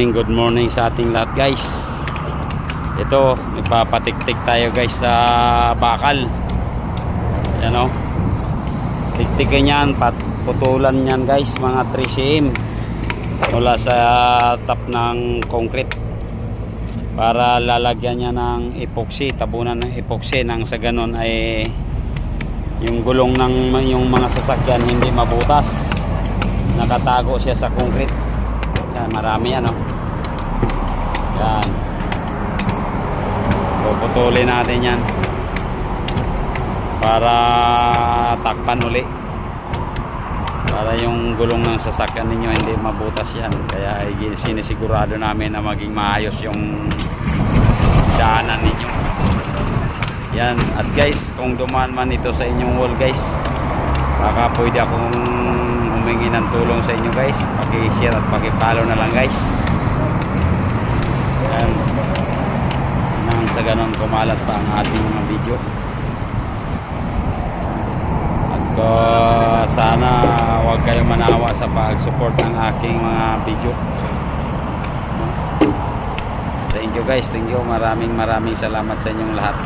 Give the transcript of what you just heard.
Good morning sa ating lahat guys. Ito, ipapatik-tik tayo guys sa bakal. Yan o. Tiktikin yan, putulan yan guys, mga 3 cm mula sa top ng concrete para lalagyan niya ng epoxy, tabunan ng epoxy nang sa ganon ay yung gulong ng yung mga sasakyan hindi mabutas, nakatago siya sa concrete. Yan, marami yan o. Yan, puputulin natin yan para takpan uli, para yung gulong ng sasakyan ninyo hindi mabutas yan. Kaya sinisigurado namin na maging maayos yung daanan ninyo. Yan. At guys, kung dumaan man ito sa inyong wall guys, baka pwede akong humingi ng tulong sa inyo guys. Paki-share at paki-follow na lang guys. Yan. Nang sa ganon kumalat pa ang ating mga video. At sana huwag kayong manawa sa pag-support ng aking mga video. Thank you guys, thank you. Maraming salamat sa inyong lahat.